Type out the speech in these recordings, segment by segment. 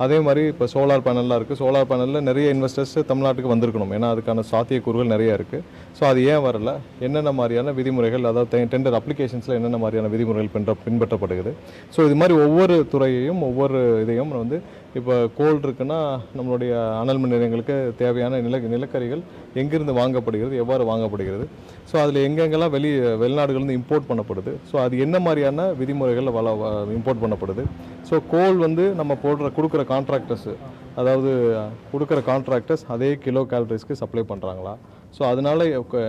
அதே மாதிரி இப்போ சோலார் பேனல்லாம் இருக்குது. சோலார் பேனலில் நிறைய இன்வெஸ்டர்ஸ் தமிழ்நாட்டுக்கு வந்திருக்கணும். ஏன்னா அதுக்கான சாத்தியக்கூறுகள் நிறையா இருக்குது. ஸோ அது ஏன் வரல, என்னென்ன மாதிரியான விதிமுறைகள், அதாவது டெண்டர் அப்ளிகேஷன்ஸில் என்னென்ன மாதிரியான விதிமுறைகள் பின்பற்றப்படுகிறது. ஸோ இது மாதிரி ஒவ்வொரு துறையையும் ஒவ்வொரு இதையும் வந்து இப்போ கோல் இருக்குன்னா நம்மளுடைய அனல் மின் நிலையங்களுக்கு தேவையான நிலக்கரிகள் எங்கிருந்து வாங்கப்படுகிறது, எவ்வாறு வாங்கப்படுகிறது, ஸோ அதில் எங்கெங்கெல்லாம் வெளிநாடுகள்லேருந்து இம்போர்ட் பண்ணப்படுது, ஸோ அது என்ன மாதிரியான விதிமுறைகள் இம்போர்ட் பண்ணப்படுது. ஸோ கோல் வந்து நம்ம கொடுக்குற கான்ட்ராக்டர்ஸு, அதாவது கொடுக்குற கான்ட்ராக்டர்ஸ் அதே கிலோ கேலரிஸ்க்கு சப்ளை பண்ணுறாங்களா, ஸோ அதனால்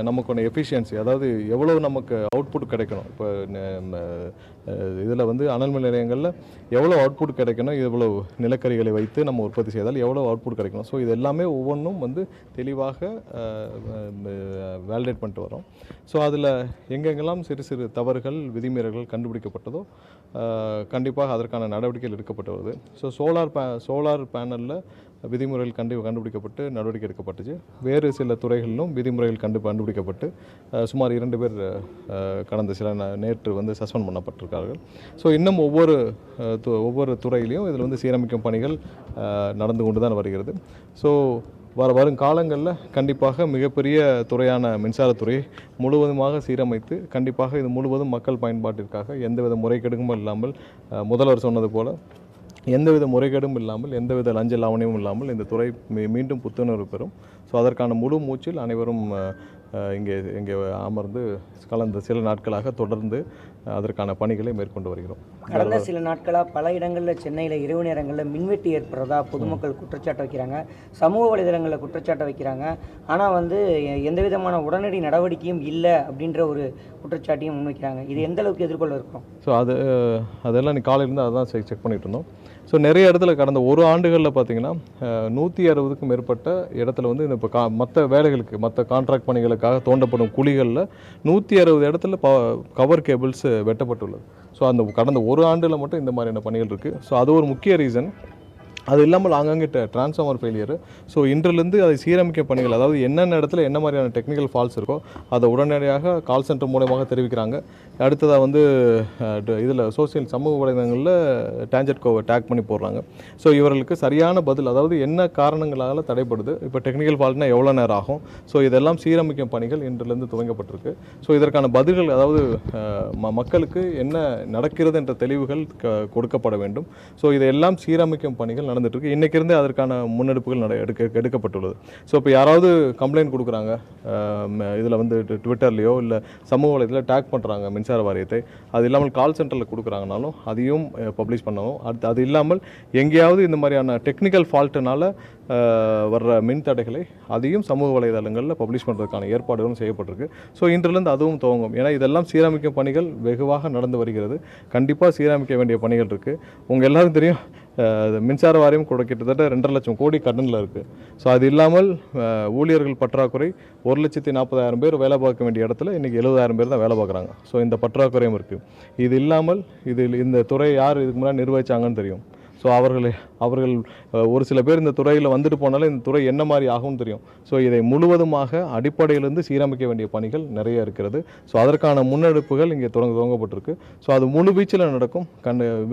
நமக்கான எஃபிஷியன்சி, அதாவது எவ்வளோ நமக்கு அவுட்புட் கிடைக்கணும், இப்போ இதில் வந்து அனல் மின் நிலையங்களில் எவ்வளோ அவுட்புட் கிடைக்கணும், எவ்வளோ நிலக்கரிகளை வைத்து நம்ம உற்பத்தி செய்தால் எவ்வளோ அவுட்புட் கிடைக்கணும், ஸோ இது எல்லாமே ஒவ்வொன்றும் வந்து தெளிவாக வேலிடேட் பண்ணிட்டு வரோம். ஸோ அதில் எங்கெங்கெல்லாம் சிறு சிறு தவறுகள் விதிமீறல்கள் கண்டுபிடிக்கப்பட்டதோ கண்டிப்பாக அதற்கான நடவடிக்கைகள் எடுக்கப்பட்டு வருது. ஸோ சோலார் பேனலில் விதிமுறைகள் கண்டுபிடிக்கப்பட்டு நடவடிக்கை எடுக்கப்பட்டுச்சு. வேறு சில துறைகளிலும் விதிமுறைகள் கண்டுபிடிக்கப்பட்டு சுமார் 2 பேர் கடந்த நேற்று வந்து சஸ்பெண்ட் பண்ணப்பட்டிருக்கார்கள். ஸோ இன்னும் ஒவ்வொரு துறையிலையும் இதில் வந்து சீரமைக்கும் பணிகள் நடந்து கொண்டு தான் வருகிறது. ஸோ வரும் காலங்களில் கண்டிப்பாக மிகப்பெரிய துறையான மின்சாரத்துறையை முழுவதுமாக சீரமைத்து கண்டிப்பாக இது முழுவதும் மக்கள் பயன்பாட்டிற்காக எந்தவித முறைகேடும் இல்லாமல், முதல்வர் சொன்னது போல் எந்தவித முறைகேடும் இல்லாமல், எந்தவித லஞ்ச லாவணியும் இல்லாமல் இந்த துறை மீண்டும் புத்துணர்வு பெறும். ஸோ அதற்கான முழு மூச்சில் அனைவரும் இங்கே அமர்ந்து கலந்த சில நாட்களாக தொடர்ந்து அதற்கான பணிகளை மேற்கொண்டு வருகிறோம். கடந்த சில நாட்களாக பல இடங்களில் சென்னையில் இரவு நேரங்களில் மின்வெட்டு ஏற்படுறதா பொதுமக்கள் குற்றச்சாட்டு வைக்கிறாங்க, சமூக வலைதளங்களில் குற்றச்சாட்டு வைக்கிறாங்க. ஆனால் வந்து எந்த விதமான உடனடி நடவடிக்கையும் இல்லை அப்படின்ற ஒரு குற்றச்சாட்டையும் முன்வைக்கிறாங்க. இது எந்த அளவுக்கு எதிர்கொள்ள இருக்கிறோம்? ஸோ அதெல்லாம் நீ காலையிலேருந்து அதான் செக் பண்ணிட்டு இருந்தோம். ஸோ நிறைய இடத்துல கடந்த ஒரு ஆண்டுகளில் பார்த்தீங்கன்னா 160க்கும் மேற்பட்ட இடத்துல வந்து இந்த இப்போ மற்ற வேலைகளுக்கு, மற்ற கான்ட்ராக்ட் பணிகளுக்காக தோண்டப்படும் குழிகளில் 160 இடத்துல கவர் கேபிள்ஸ் வெட்டப்பட்டுள்ளது. ஸோ அந்த கடந்த ஒரு ஆண்டில் மட்டும் இந்த மாதிரியான பணிகள் இருக்குது. ஸோ அது ஒரு முக்கிய ரீசன். அது இல்லாமல் ஆங்காங்கே டிரான்ஸ்ஃபார்மர் ஃபெயிலியர். ஸோ இன்றிலிருந்து அதை சீரமைக்கும் பணிகள், அதாவது என்னென்ன இடத்துல என்ன மாதிரியான டெக்னிக்கல் ஃபால்ட்ஸ் இருக்கோ அதை உடனடியாக கால் சென்டர் மூலமாக தெரிவிக்கிறாங்க. அடுத்ததாக வந்து இதில் சமூக வலைதளங்களில் டேஞ்சட்கோவை டேக் பண்ணி போடுறாங்க. ஸோ இவர்களுக்கு சரியான பதில், அதாவது என்ன காரணங்களால் தடைப்படுது, இப்போ டெக்னிக்கல் ஃபால்ட்னா எவ்வளோ நேரம் ஆகும், ஸோ இதெல்லாம் சீரமைக்கும் பணிகள் இன்றிலிருந்து துவங்கப்பட்டிருக்கு. ஸோ இதற்கான பதில்கள், அதாவது மக்களுக்கு என்ன நடக்கிறது என்ற தெளிவுகள் கொடுக்கப்பட வேண்டும். ஸோ இதையெல்லாம் சீரமைக்கும் பணிகள் நடந்துட்டுருக்கு. இன்றைக்கி இருந்தே அதற்கான முன்னெடுப்புகள் எடுக்கப்பட்டுள்ளது. ஸோ இப்போ யாராவது கம்ப்ளைண்ட் கொடுக்குறாங்க, இதில் வந்து ட்விட்டர்லேயோ இல்லை சமூக வலைத்தில் டேக் பண்ணுறாங்க மின்சார வாரியத்தை, அது இல்லாமல் கால் சென்டரில் கொடுக்குறாங்கனாலும் அதையும் பப்ளிஷ் பண்ணணும். அது இல்லாமல் எங்கேயாவது இந்த மாதிரியான டெக்னிக்கல் ஃபால்ட்டுனால வர்ற மின் தடைகளை அதையும் சமூக வலைதளங்களில் பப்ளிஷ் பண்ணுறதுக்கான ஏற்பாடுகளும் செய்யப்பட்டிருக்கு. ஸோ இன்றிலிருந்து அதுவும் துவங்கும். ஏன்னா இதெல்லாம் சீரமைக்கும் பணிகள் வெகுவாக நடந்து வருகிறது. கண்டிப்பாக சீரமைக்க வேண்டிய பணிகள் இருக்குது. உங்கள் எல்லாரும் தெரியும், மின்சார வாரியம் கூட கிட்டத்தட்ட 2.5 லட்சம் கோடி கடனில் இருக்குது. ஸோ அது இல்லாமல் ஊழியர்கள் பற்றாக்குறை, 1,40,000 பேர் வேலை பார்க்க வேண்டிய இடத்துல இன்றைக்கி 70,000 பேர் தான் வேலை பார்க்குறாங்க. ஸோ இந்த பற்றாக்குறையும் இருக்குது. இது இல்லாமல் இந்த துறை யார் இதுக்கு முன்னாடி நிர்வகித்தாங்கன்னு தெரியும். ஸோ அவர்கள் ஒரு சில பேர் இந்த துறையில் வந்துட்டு போனாலும் இந்த துறை என்ன மாதிரி ஆகும்னு தெரியும். ஸோ இதை முழுவதுமாக அடிப்படையிலிருந்து சீரமைக்க வேண்டிய பணிகள் நிறைய இருக்கிறது. ஸோ அதற்கான முன்னெடுப்புகள் இங்கே துவங்கப்பட்டிருக்கு. ஸோ அது முழு வீச்சில் நடக்கும்.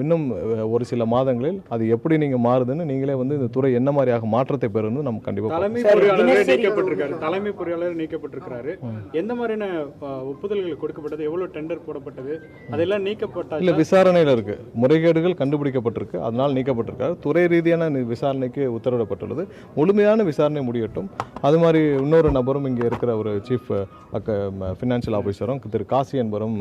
இன்னும் ஒரு சில மாதங்களில் அது எப்படி நீங்கள் மாறுதுன்னு நீங்களே வந்து இந்த துறை என்ன மாதிரியாக மாற்றத்தை பெறணும்னு நம்ம கண்டிப்பாக. தலைமை பொறியாளர் நீக்கப்பட்டிருக்கிறாரு. எந்த மாதிரியான ஒப்புதல்கள் கொடுக்கப்பட்டது, எவ்வளோ டெண்டர் போடப்பட்டது, அதெல்லாம் நீக்கப்பட்ட இல்லை, விசாரணையில் இருக்குது. முறைகேடுகள் கண்டுபிடிக்கப்பட்டிருக்கு, அதனால் நீக்கப்பட்டிருக்காரு. துறை ரீதியான விசாரணைக்கு உத்தரவிடப்பட்டுள்ளது. முழுமையான விசாரணை முடியட்டும். அது மாதிரி இன்னொரு நபரும் இங்கே இருக்கிற ஒரு சீஃப் ஃபினான்ஷியல் ஆஃபீஸரும் திரு காசி என்பவரும்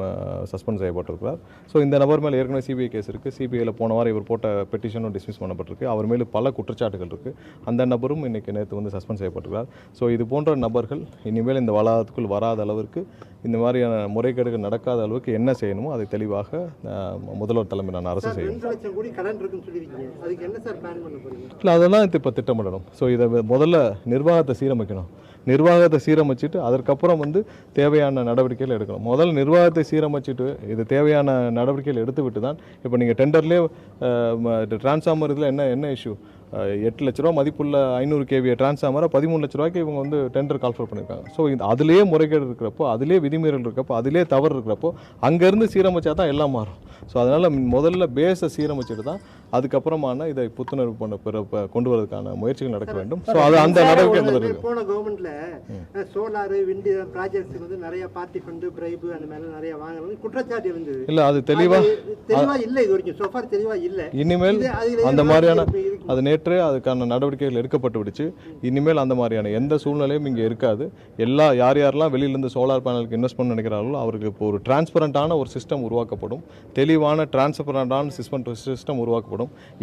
சஸ்பெண்ட் செய்யப்பட்டிருக்கிறார். ஸோ இந்த நபர் மேலே ஏற்கனவே சிபிஐ கேஸ் இருக்குது. சிபிஐயில் போன வாரம் இவர் போட்ட பெட்டிஷனும் டிஸ்மிஸ் பண்ணப்பட்டிருக்கு. அவர் மேலே பல குற்றச்சாட்டுகள் இருக்குது. அந்த நபரும் நேற்று வந்து சஸ்பெண்ட் செய்யப்பட்டிருக்கிறார். ஸோ இது போன்ற நபர்கள் இனிமேல் இந்த வளாகத்துக்குள் வராத அளவிற்கு, இந்த மாதிரியான முறைகேடுகள் நடக்காத அளவுக்கு என்ன செய்யணுமோ அதை தெளிவாக முதல்வர் தலைமையிலான அரசு செய்யும். இல்லை, அதெல்லாம் இப்போ திட்டமிடணும். ஸோ இதை முதல்ல நிர்வாகத்தை சீரமைக்கணும். நிர்வாகத்தை சீரமைச்சிட்டு அதற்கப்புறம் வந்து தேவையான நடவடிக்கைகள் எடுக்கணும். முதல் நிர்வாகத்தை சீரமைச்சிட்டு இது தேவையான நடவடிக்கைகள் எடுத்து விட்டு தான் இப்போ நீங்கள் டெண்டர்லேயே டிரான்ஸ்ஃபார்மர் இதில் என்ன இஷ்யூ, 8 லட்ச ரூபா மதிப்புள்ள 500 kVA டிரான்ஸ்ஃபார்மரை 13 லட்ச ரூபாய்க்கு இவங்க வந்து டெண்டர் கால்ஃபர் பண்ணியிருக்காங்க. ஸோ அதிலே முறைகேடு இருக்கிறப்போ, அதிலே விதிமீறல் இருக்கிறப்போ, அதிலே தவறு இருக்கிறப்போ அங்கேருந்து சீரமைச்சா தான் எல்லாம் மாறும். ஸோ அதனால் முதல்ல பேஸை சீரமைச்சிட்டு தான் அதுக்கப்புறமான இதை புத்துணர்வு கொண்டு வரதுக்கான முயற்சிகள் நடக்க வேண்டும். ஸோ அது அந்த நடவடிக்கை நடந்திருக்கு. போன கவர்மெண்ட்ல சோலார் விண்ட் ப்ராஜெக்ட்ஸ் வந்து நிறைய பார்ட்டி ஃபண்டு பிரைபு அந்த மாதிரி நிறைய வாங்குறது குற்றச்சாட்டு இருந்தது. இல்லை அது தெளிவாக இல்லை, இது வரைக்கும் சோஃபார் தெளிவாக இல்லை. இனிமேல் அந்த மாதிரியான அது நேற்று அதுக்கான நடவடிக்கைகள் எடுக்கப்பட்டு விடுச்சு. இனிமேல் அந்த மாதிரியான எந்த சூழ்நிலையும் இங்கே இருக்காது. யார் யாரெல்லாம் வெளியிலேருந்து சோலார் பேனலுக்கு இன்வெஸ்ட் பண்ண நினைக்கிறார்களோ அவருக்கு இப்போ ஒரு டிரான்ஸ்பரண்டான ஒரு சிஸ்டம் உருவாக்கப்படும். தெளிவான டிரான்ஸ்பரண்டான சிஸ்டம் உருவாக்கப்படும்.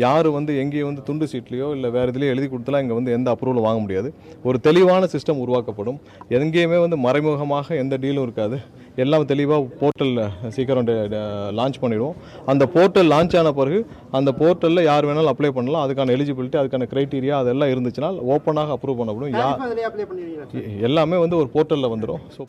யார் வந்து எங்கேயும் வந்து துண்டு சீட்லையோ இல்லை வேறு இதுலேயோ எழுதி கொடுத்தலாம் இங்கே வந்து எந்த அப்ரூவலும் வாங்க முடியாது. ஒரு தெளிவான சிஸ்டம் உருவாக்கப்படும். எங்கேயுமே வந்து மறைமுகமாக எந்த டீலும் இருக்காது. எல்லாம் தெளிவாக போர்ட்டலில் சீக்கிரம் லான்ச் பண்ணிடுவோம். அந்த போர்ட்டல் லான்ச் ஆன பிறகு அந்த போர்ட்டலில் யார் வேணாலும் அப்ளை பண்ணலாம். அதுக்கான எலிஜிபிலிட்டி, அதுக்கான க்ரைட்டீரியா அதெல்லாம் இருந்துச்சுன்னா ஓப்பனாக அப்ரூவ் பண்ணப்படும். எல்லாமே வந்து ஒரு போர்ட்டலில் வந்துடும். ஸோ